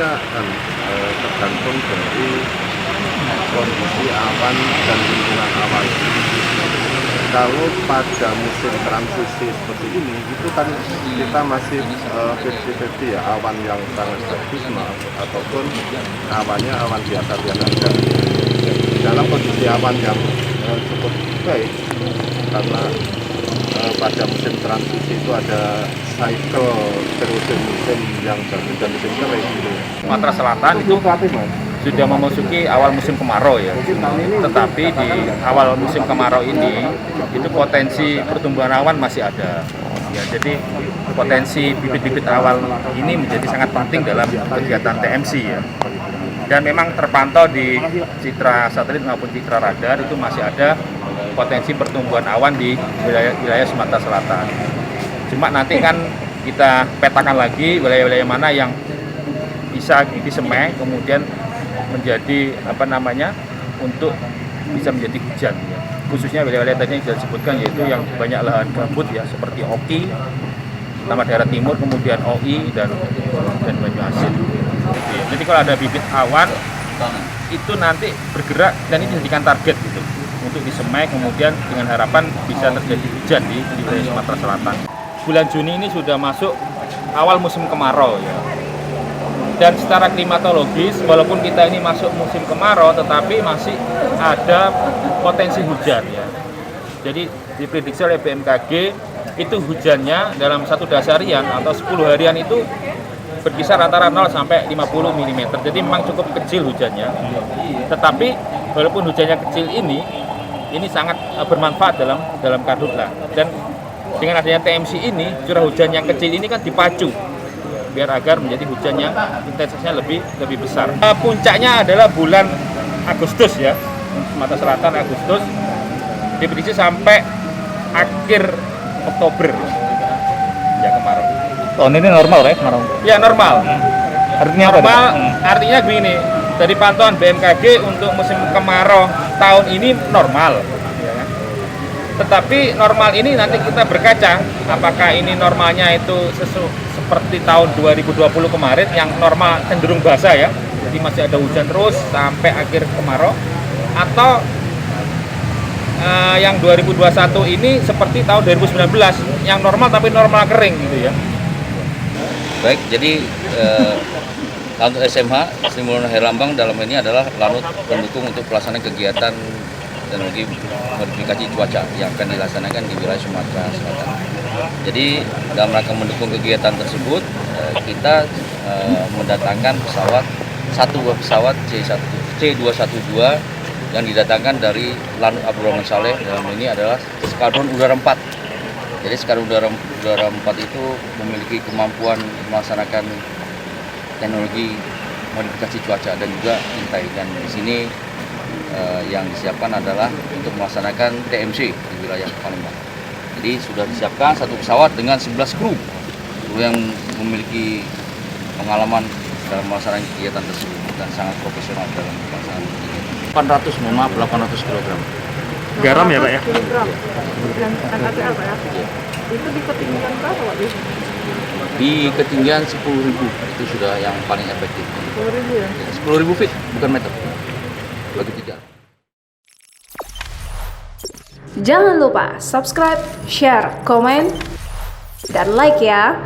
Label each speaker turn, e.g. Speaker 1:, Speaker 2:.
Speaker 1: sebenarnya kan tergantung dari kondisi awan dan lingkungan awan. Kalau pada musim transisi seperti ini, itu kan kita masih 50-50 ya, awan yang sangat bagus ataupun awannya awan biasa-biasa saja. Dalam kondisi awan yang cukup baik, karena pada musim transisi itu ada cycle periode musim yang bagus dan musim kering gitu.
Speaker 2: Sumatera Selatan itu sudah memasuki awal musim kemarau ya. Tetapi di awal musim kemarau ini itu potensi pertumbuhan awan masih ada. Ya, jadi potensi bibit-bibit awan ini menjadi sangat penting dalam kegiatan TMC ya. Dan memang terpantau di citra satelit maupun citra radar itu masih ada potensi pertumbuhan awan di wilayah Sumatera Selatan. Cuma nanti kan kita petakan lagi wilayah-wilayah mana yang bisa disemai, kemudian menjadi untuk bisa menjadi hujan ya. Khususnya wilayah-wilayah tadi yang sudah disebutkan, yaitu yang banyak lahan gambut ya, seperti Oki, Utama Daerah Timur, kemudian OI dan Banyuasin. Jadi kalau ada bibit awan itu nanti bergerak dan ini dijadikan target gitu untuk disemai, kemudian dengan harapan bisa terjadi hujan di wilayah Sumatera Selatan. Bulan Juni ini sudah masuk awal musim kemarau ya. Dan secara klimatologis, walaupun kita ini masuk musim kemarau, tetapi masih ada potensi hujan ya. Jadi diprediksi oleh BMKG itu hujannya dalam satu dasarian atau 10 harian itu berkisar antara 0 sampai 50 mm. Jadi memang cukup kecil hujannya. Tetapi walaupun hujannya kecil ini sangat bermanfaat dalam karhutlah. Dan dengan adanya TMC ini, curah hujan yang kecil ini kan dipacu biar agar menjadi hujan yang intensitasnya lebih besar. Puncaknya adalah bulan Agustus ya, Sumatera Selatan Agustus, diprediksi sampai akhir Oktober ya kemarau.
Speaker 3: Tahun ini normal ya kemarau?
Speaker 2: Ya normal.
Speaker 3: Artinya apa?
Speaker 2: Normal artinya gini, dari pantauan BMKG untuk musim kemarau tahun ini normal. Ya kan? Tetapi normal ini nanti kita berkaca, apakah ini normalnya itu seperti tahun 2020 kemarin yang normal cenderung basah ya, jadi masih ada hujan terus sampai akhir kemarau, atau yang 2021 ini seperti tahun 2019 yang normal tapi normal kering gitu ya.
Speaker 4: Baik, jadi Lanut SMH Sri Mulyani Herlambang dalam ini adalah lanut pendukung untuk pelaksanaan kegiatan teknologi modifikasi cuaca yang akan dilaksanakan di wilayah Sumatera Selatan. Jadi dalam rangka mendukung kegiatan tersebut, kita mendatangkan satu buah pesawat C212 yang didatangkan dari Lanut Abdurrahman Saleh. Dalam ini adalah Skadron Udara 4. Jadi Skadron Udara 4 itu memiliki kemampuan melaksanakan teknologi modifikasi cuaca dan juga intai. Dan di sini yang disiapkan adalah untuk melaksanakan TMC di wilayah Palembang. Jadi sudah disiapkan satu pesawat dengan 11 kru yang memiliki pengalaman dalam melaksanakan kegiatan tersebut dan sangat profesional dalam pelaksanaan kegiatan. 800 kg.
Speaker 3: Garam ya Pak ya?
Speaker 5: Kilogram. Dan NaCl Pak ya? Itu di ketinggian berapa Pak?
Speaker 4: Di ketinggian 10.000 itu sudah yang paling efektif.
Speaker 5: 10.000 ya?
Speaker 4: 10.000 feet, bukan meter. Bagi 3.
Speaker 6: Jangan lupa subscribe, share, komen, dan like ya.